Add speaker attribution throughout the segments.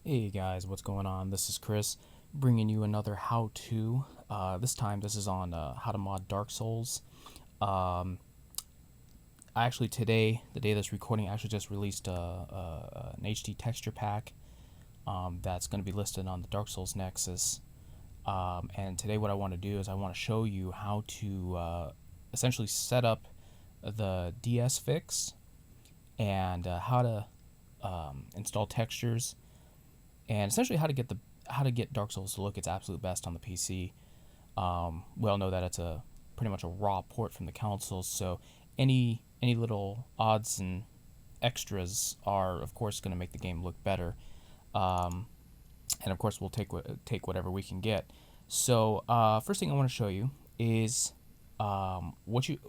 Speaker 1: Hey guys, what's going on? This is Chris bringing you another how-to. This time, this is on how to mod Dark Souls. Um, I actually today, the day of this recording, I actually just released an HD texture pack that's going to be listed on the Dark Souls Nexus. And today, what I want to do is I want to show you how to essentially set up the DSfix and how to install textures and essentially how to get Dark Souls to look its absolute best on the PC. We all know that it's a pretty much a raw port from the console, so any little odds and extras are of course going to make the game look better. Um, and of course we'll take whatever we can get. So first thing I want to show you is what you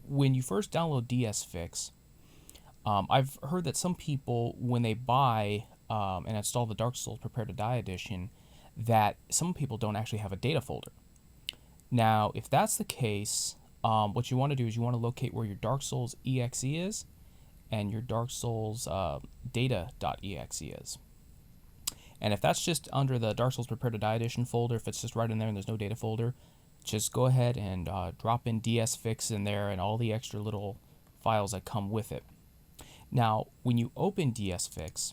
Speaker 1: when you first download DSfix. I've heard that some people, when they buy and install the Dark Souls Prepare to Die edition, that some people don't actually have a data folder. Now, if that's the case, what you want to do is you want to locate where your Dark Souls exe is and your Dark Souls data.exe is. And if that's just under the Dark Souls Prepare to Die edition folder, if it's just right in there and there's no data folder, just go ahead and drop in DSfix in there and all the extra little files that come with it. Now, when you open DSfix,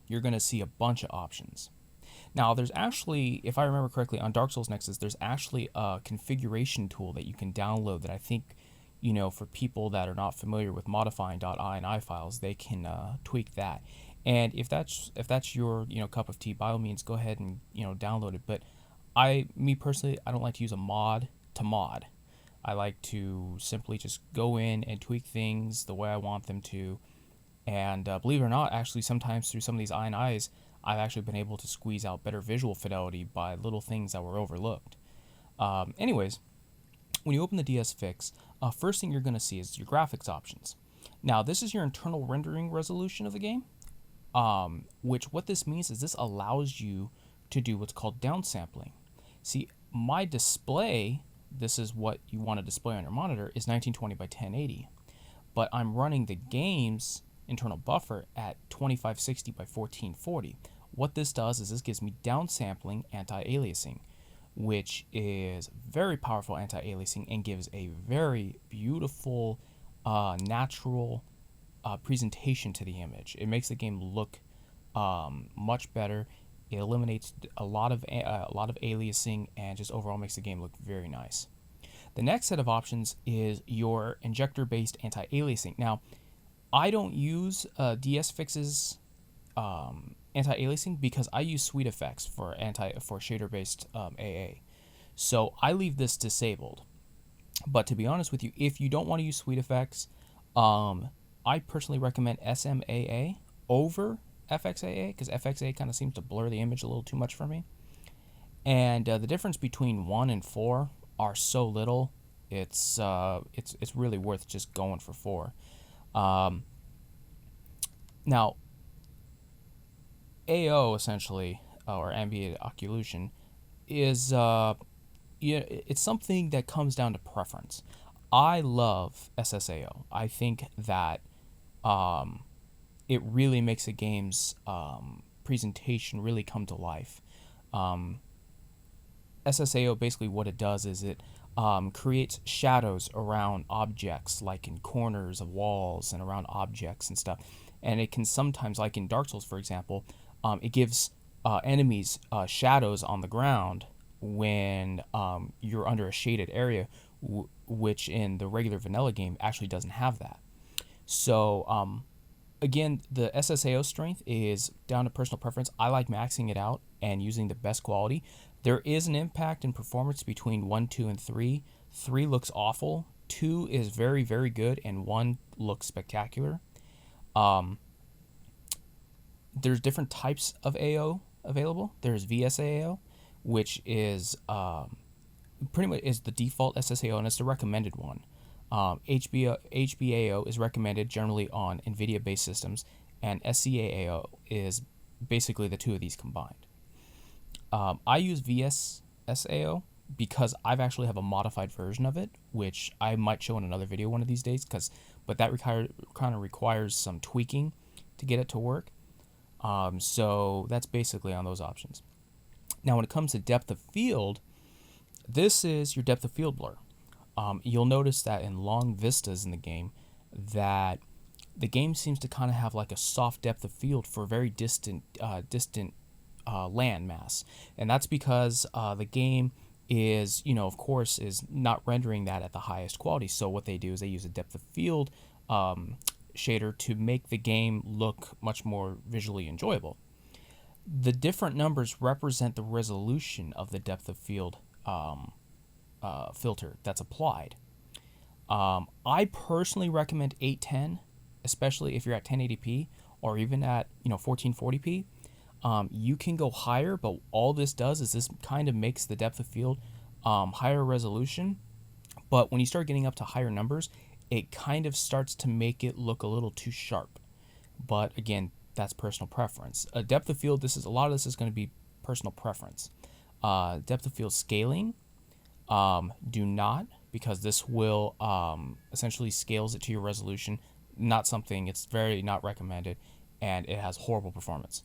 Speaker 1: you're going to see a bunch of options. Now, there's actually, if I remember correctly, on Dark Souls Nexus, there's actually a configuration tool that you can download that I think, for people that are not familiar with modifying .ini files, they can tweak that. And if that's your cup of tea, by all means, go ahead and download it. But me personally, I don't like to use a mod to mod. I like to simply just go in and tweak things the way I want them to. And believe it or not, actually, sometimes through some of these INIs, I've actually been able to squeeze out better visual fidelity by little things that were overlooked. Anyways, when you open the DSfix, first thing you're going to see is your graphics options. Now, this is your internal rendering resolution of the game, which what this means is this allows you to do what's called downsampling. See, my display, this is what you want to display on your monitor, is 1920 by 1080. But I'm running the game's internal buffer at 2560 by 1440. What this does is this gives me downsampling anti-aliasing, which is very powerful anti-aliasing and gives a very beautiful, natural presentation to the image. It makes the game look much better. It eliminates a lot of aliasing and just overall makes the game look very nice. The next set of options is your injector-based anti-aliasing. Now, I don't use DSfix's anti-aliasing because I use Sweet Effects for shader-based AA. So I leave this disabled. But to be honest with you, if you don't want to use Sweet Effects, I personally recommend SMAA over FXAA because FXAA kind of seems to blur the image a little too much for me. And the difference between 1 and 4 are so little, it's really worth just going for 4. Now, AO essentially, or ambient occlusion, is it's something that comes down to preference. I love SSAO. I think that it really makes a game's presentation really come to life. SSAO, basically what it does is it creates shadows around objects, like in corners of walls and around objects and stuff. And it can sometimes, like in Dark Souls, for example, it gives enemies shadows on the ground when you're under a shaded area, which in the regular vanilla game actually doesn't have that. So again, the SSAO strength is down to personal preference. I like maxing it out and using the best quality. There is an impact in performance between 1, 2, and 3. 3 looks awful. 2 is very, very good, and 1 looks spectacular. There's different types of AO available. There's VSAO, which is pretty much is the default SSAO, and it's the recommended one. HBAO is recommended generally on NVIDIA-based systems, and SCAO is basically the two of these combined. I use VSSAO because I've actually have a modified version of it, which I might show in another video one of these days. But that kind of requires some tweaking to get it to work. So that's basically on those options. Now, when it comes to depth of field, this is your depth of field blur. You'll notice that in long vistas in the game, that the game seems to kind of have like a soft depth of field for very distant land mass, and that's because the game is, of course, is not rendering that at the highest quality. So what they do is they use a depth of field shader to make the game look much more visually enjoyable. The different numbers represent the resolution of the depth of field filter that's applied. I personally recommend 810, especially if you're at 1080p or even at 1440p. You can go higher, but all this does is this kind of makes the depth of field higher resolution. But when you start getting up to higher numbers, it kind of starts to make it look a little too sharp. But again, that's personal preference. A depth of field, a lot of this is going to be personal preference. Depth of field scaling, do not, because this will essentially scales it to your resolution. Not something, it's very not recommended, and it has horrible performance.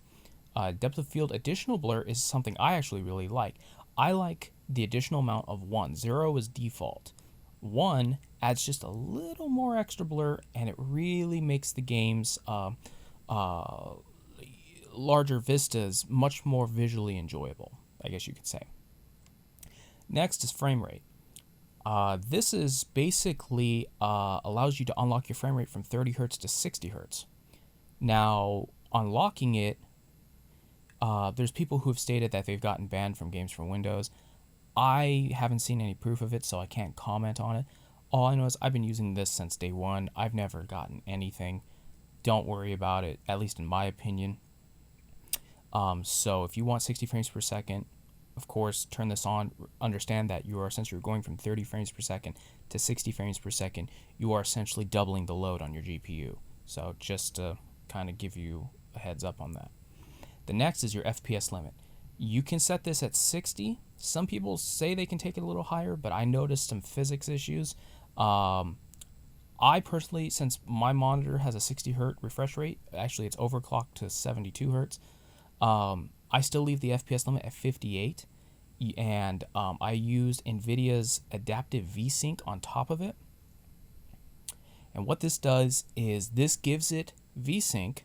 Speaker 1: Depth of field additional blur is something I actually really like. I like the additional amount of 1. 0 is default. 1 adds just a little more extra blur, and it really makes the game's larger vistas much more visually enjoyable, I guess you could say. Next is frame rate. This is basically allows you to unlock your frame rate from 30 hertz to 60 hertz. Now, unlocking it, there's people who have stated that they've gotten banned from games for Windows. I haven't seen any proof of it, so I can't comment on it. All I know is I've been using this since day one. I've never gotten anything. Don't worry about it, at least in my opinion. So if you want 60 frames per second, of course, turn this on. Understand that you are essentially going from 30 frames per second to 60 frames per second. You are essentially doubling the load on your GPU. So just to kind of give you a heads up on that. The next is your FPS limit. You can set this at 60. Some people say they can take it a little higher, but I noticed some physics issues. I personally, since my monitor has a 60 hertz refresh rate, actually it's overclocked to 72 hertz, I still leave the FPS limit at 58, and I used NVIDIA's adaptive VSync on top of it. And what this does is this gives it VSync,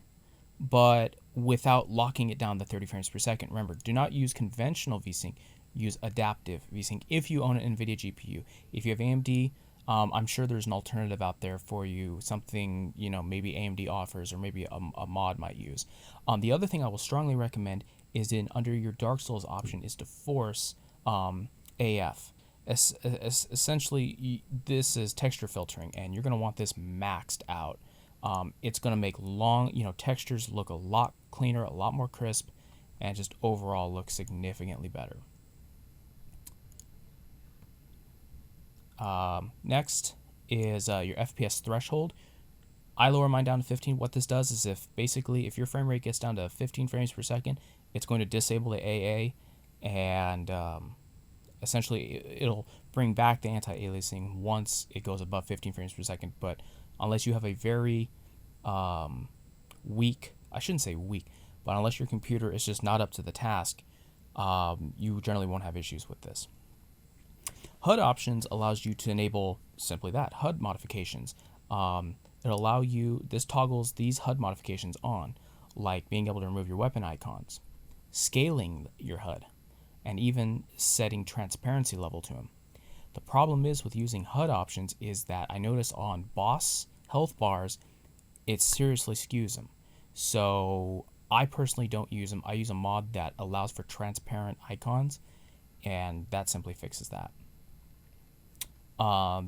Speaker 1: but without locking it down to 30 frames per second. Remember, do not use conventional VSync, use adaptive VSync if you own an NVIDIA GPU. If you have AMD, I'm sure there's an alternative out there for you, something, maybe AMD offers or maybe a mod might use. The other thing I will strongly recommend is under your Dark Souls option is to force AF. Essentially, this is texture filtering, and you're going to want this maxed out. It's going to make textures look a lot cleaner, a lot more crisp, and just overall look significantly better. Next is your FPS threshold. I lower mine down to 15. What this does is if your frame rate gets down to 15 frames per second, it's going to disable the AA, and essentially it'll bring back the anti-aliasing once it goes above 15 frames per second. But unless you have a very weak, I shouldn't say weak, but unless your computer is just not up to the task, you generally won't have issues with this. HUD Options allows you to enable simply that, HUD modifications. This toggles these HUD modifications on, like being able to remove your weapon icons, scaling your HUD, and even setting transparency level to them. The problem is with using HUD options is that I notice on boss health bars, it seriously skews them. So I personally don't use them. I use a mod that allows for transparent icons, and that simply fixes that.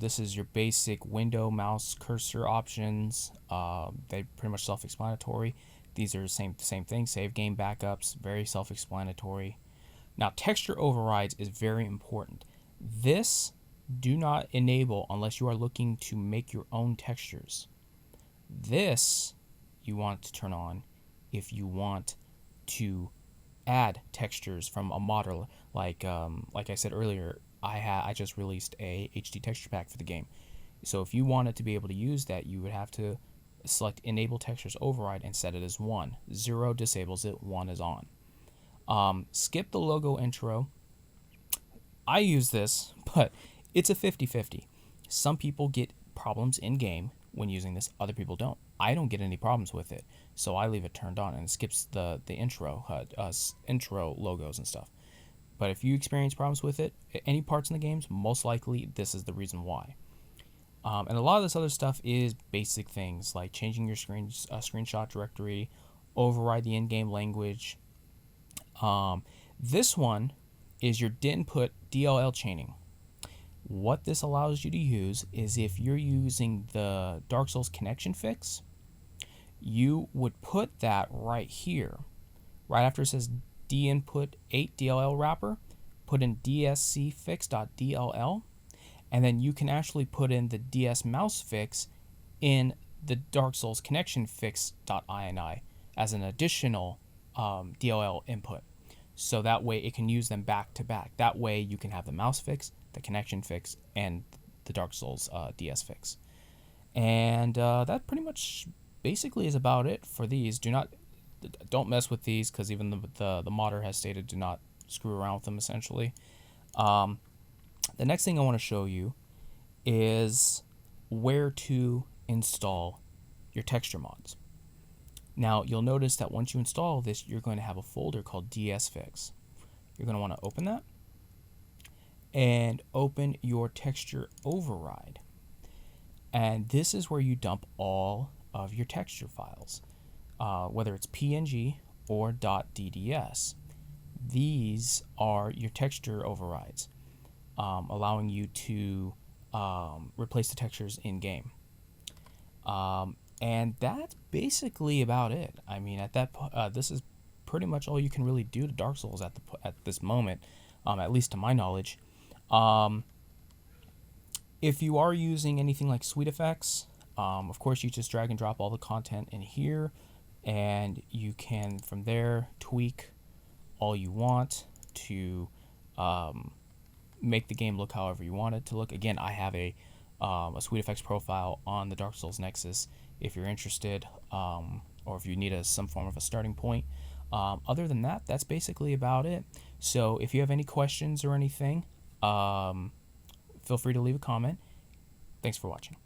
Speaker 1: This is your basic window, mouse, cursor options. They're pretty much self-explanatory. These are the same thing. Save game backups, very self-explanatory. Now, texture overrides is very important. This do not enable unless you are looking to make your own textures. This you want to turn on if you want to add textures from a modder, like I said earlier. I just released a HD texture pack for the game, so if you wanted to be able to use that, you would have to select Enable Textures Override and set it as 1. 0 disables it, 1 is on. Skip the logo intro. I use this, but it's a 50-50. Some people get problems in game when using this, other people don't. I don't get any problems with it, so I leave it turned on and it skips the intro HUD, intro logos and stuff. But if you experience problems with it, any parts in the games, most likely this is the reason why. And a lot of this other stuff is basic things like changing your screenshot directory, override the in-game language. This one is your input DLL chaining. What this allows you to use is if you're using the Dark Souls connection fix, you would put that right here, right after it says dinput 8 DLL wrapper, put in dscfix.dll, and then you can actually put in the ds mouse fix in the Dark Souls connection fix.ini as an additional DLL input. So that way it can use them back to back. That way you can have the mouse fix, the connection fix, and the Dark Souls DSfix. And that pretty much basically is about it for these. Don't mess with these, because even the modder has stated do not screw around with them, essentially. The next thing I want to show you is where to install your texture mods. Now you'll notice that once you install this, you're going to have a folder called DSfix. You're going to want to open that and open your texture override. And this is where you dump all of your texture files, whether it's PNG or .dds. These are your texture overrides, allowing you to replace the textures in game. And that's basically about it. I mean, at that this is pretty much all you can really do to Dark Souls at this moment, at least to my knowledge. If you are using anything like Sweet Effects, of course you just drag and drop all the content in here, and you can from there tweak all you want to make the game look however you want it to look. Again, I have a Sweet Effects profile on the Dark Souls Nexus if you're interested, or if you need some form of a starting point. Other than that, that's basically about it. So if you have any questions or anything, feel free to leave a comment. Thanks for watching.